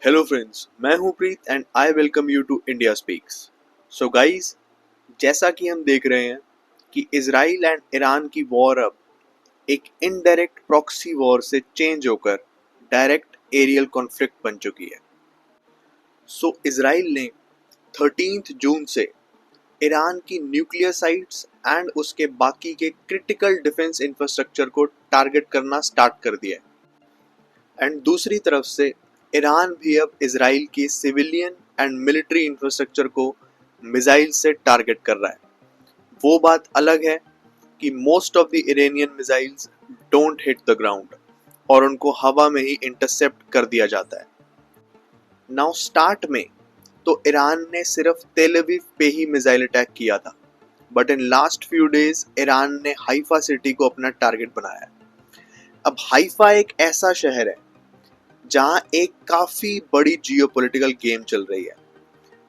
Hello friends, मैं हूं Preet and I welcome you to India speaks. So guys, जैसा कि हम देख रहे हैं कि इजराइल एंड ईरान की वॉर अब एक इनडायरेक्ट प्रॉक्सी वॉर से चेंज होकर डायरेक्ट एरियल कॉन्फ्लिक्ट बन चुकी है। सो इजराइल ने 13 जून से ईरान की न्यूक्लियर साइट्स एंड उसके बाकी के क्रिटिकल डिफेंस इंफ्रास्ट्रक्चर को टारगेट करना स्टार्ट कर दिया है। एंड दूसरी तरफ से ईरान भी अब इजराइल की सिविलियन एंड मिलिट्री इंफ्रास्ट्रक्चर को मिसाइल से टारगेट कर रहा है। वो बात अलग है कि most of the Iranian missiles don't hit the ground और उनको हवा में ही इंटरसेप्ट कर दिया जाता है। नाउ स्टार्ट में तो ईरान ने सिर्फ तेल अवीव पे ही मिसाइल अटैक किया था, but in last few days Iran ने हाइफा सिटी को अपना टारगेट बनाया है। अब हाइफा एक ऐसा शहर है जहां एक काफी बड़ी जियोपॉलिटिकल गेम चल रही है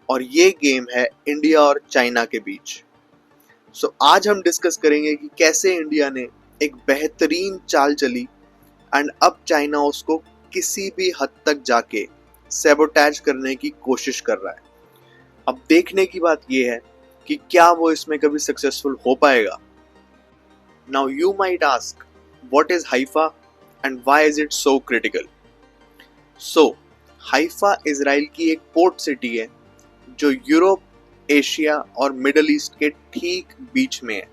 और ये गेम है इंडिया और चाइना के बीच। सो आज हम डिस्कस करेंगे कि कैसे इंडिया ने एक बेहतरीन चाल चली एंड अब चाइना उसको किसी भी हद तक जाके सैबोटैज करने की कोशिश कर रहा है। अब देखने की बात ये है कि क्या वो इसमें कभी सक्सेसफुल हो पाएगा। Now you might ask, what is Haifa and why is it so critical. So Haifa Israel की एक पोर्ट सिटी है जो यूरोप, एशिया और मिडल ईस्ट के ठीक बीच में है।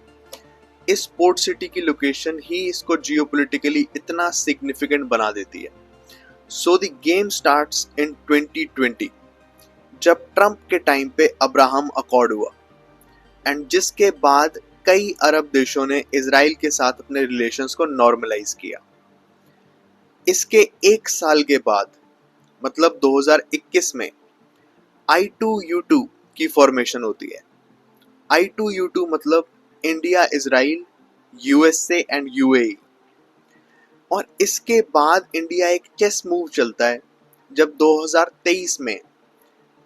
इस पोर्ट सिटी की लोकेशन ही इसको जियोपॉलिटिकली इतना सिग्निफिकेंट बना देती है। So the game starts in 2020 जब ट्रंप के टाइम पे अब्राहम अकॉर्ड हुआ एंड जिसके बाद कई अरब देशों ने इजराइल के साथ अपने रिलेशंस को नॉर्मलाइज किया। इसके एक साल के बाद मतलब 2021 में I2U2 की फॉर्मेशन होती है। I2U2 मतलब India, Israel, USA and UAE. और इसके बाद इंडिया एक चेस मूव चलता है जब 2023 में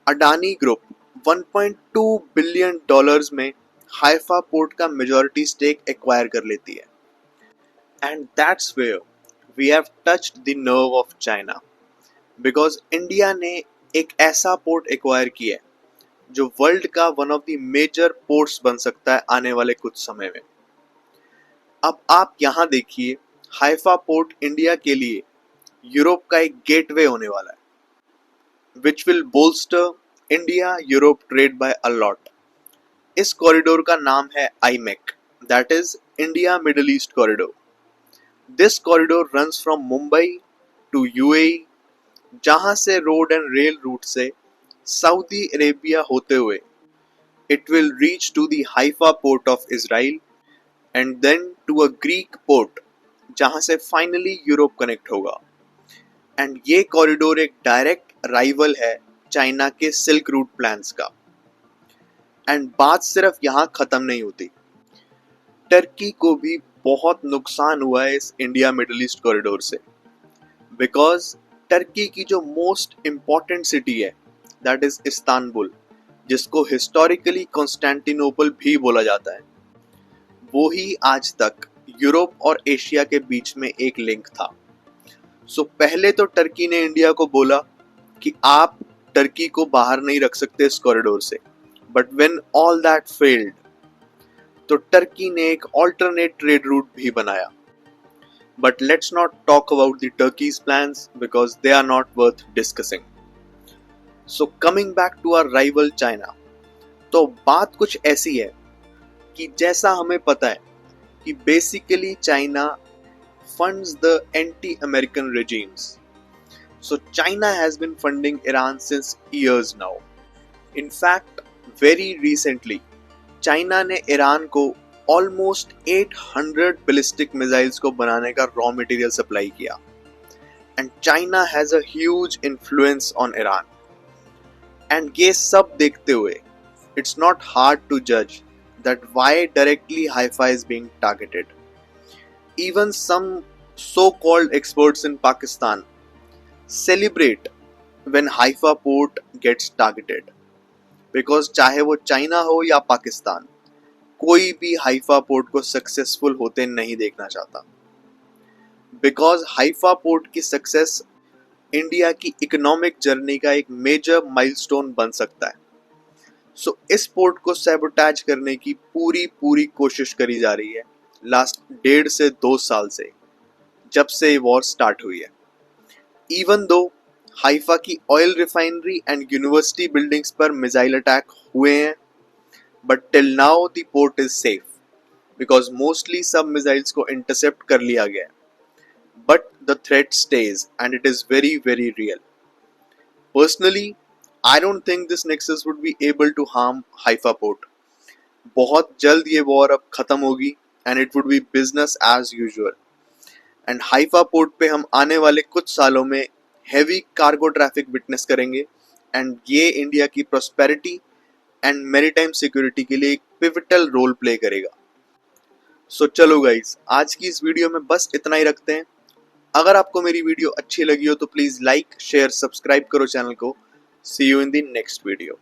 अडानी ग्रुप 1.2 बिलियन डॉलर्स में हाइफा पोर्ट का मेजॉरिटी स्टेक एक्वायर कर लेती है। And that's where we have touched the nerve of China, because India ने एक ऐसा पोर्ट एक्वायर किया है जो वर्ल्ड का one of the major ports बन सकता है आने वाले कुछ समय में। अब आप यहाँ देखिए, हाइफा पोर्ट इंडिया के लिए यूरोप का एक गेटवे होने वाला है which will bolster India Europe trade by a lot. इस कॉरिडोर का नाम है IMEC, that is India Middle East corridor. This corridor runs from Mumbai to UAE, जहां से रोड एंड रेल रूट से सऊदी अरेबिया होते हुए it will reach to the Haifa port of Israel and then to a Greek port जहां से finally Europe connect होगा। And ये corridor एक डायरेक्ट राइवल है चाइना के सिल्क रूट प्लान्स का। एंड बात सिर्फ यहाँ खत्म नहीं होती, टर्की को भी बहुत नुकसान हुआ है इस इंडिया मिडल ईस्ट कॉरिडोर से, बिकॉज टर्की की जो मोस्ट इम्पॉर्टेंट सिटी है दैट इज इस्तांबुल, जिसको हिस्टोरिकली कॉन्स्टेंटिनोपल भी बोला जाता है, वो ही आज तक यूरोप और एशिया के बीच में एक लिंक था। सो पहले तो टर्की ने इंडिया को बोला कि आप टर्की को बाहर नहीं रख सकते इस कॉरिडोर से, but when all that failed तो टर्की ने एक ऑल्टरनेट ट्रेड रूट भी बनाया। But let's not talk about the Turkey's plans because they are not worth discussing. So coming back to our rival China, तो बात कुछ ऐसी है कि जैसा हमें पता है कि basically China funds the anti American regimes. So China has been funding Iran since years now. In fact, very recently, China ने ईरान को almost 800 ballistic missiles को बनाने का raw material सप्लाई किया। And China has a huge influence on Iran. And ये सब देखते हुए, it's not hard to judge that why directly Haifa is being targeted. Even some so-called experts in Pakistan celebrate when Haifa port gets targeted, because चाहे वो China हो या पाकिस्तान, कोई भी हाइफा पोर्ट को सक्सेसफुल होते नहीं देखना चाहता, बिकॉज हाइफा पोर्ट की सक्सेस इंडिया की इकोनॉमिक जर्नी का एक मेजर माइलस्टोन बन सकता है। सो इस पोर्ट को सैबोटेज करने की पूरी कोशिश करी जा रही है लास्ट 1.5 से 2 साल से, जब से ये वॉर स्टार्ट हुई है। इवन दो हाइफा की oil refinery and university buildings पर मिसाइल अटैक हुए हैं, but till now the port is safe because mostly सब मिसाइल्स को इंटरसेप्ट कर लिया गया है। But the threat stays and it is very real. Personally I don't think this nexus would be able to harm Haifa port. बहुत जल्द ये war अब खत्म होगी and it would be business as usual. And Haifa port पे हम आने वाले कुछ सालों में हेवी कार्गो ट्रैफिक विटनेस करेंगे एंड ये इंडिया की प्रोस्पेरिटी एंड मैरीटाइम सिक्योरिटी के लिए एक पिवटल रोल प्ले करेगा। सो चलो गाइस, आज की इस वीडियो में बस इतना ही रखते हैं। अगर आपको मेरी वीडियो अच्छी लगी हो तो प्लीज लाइक शेयर सब्सक्राइब करो चैनल को। See you in the next video.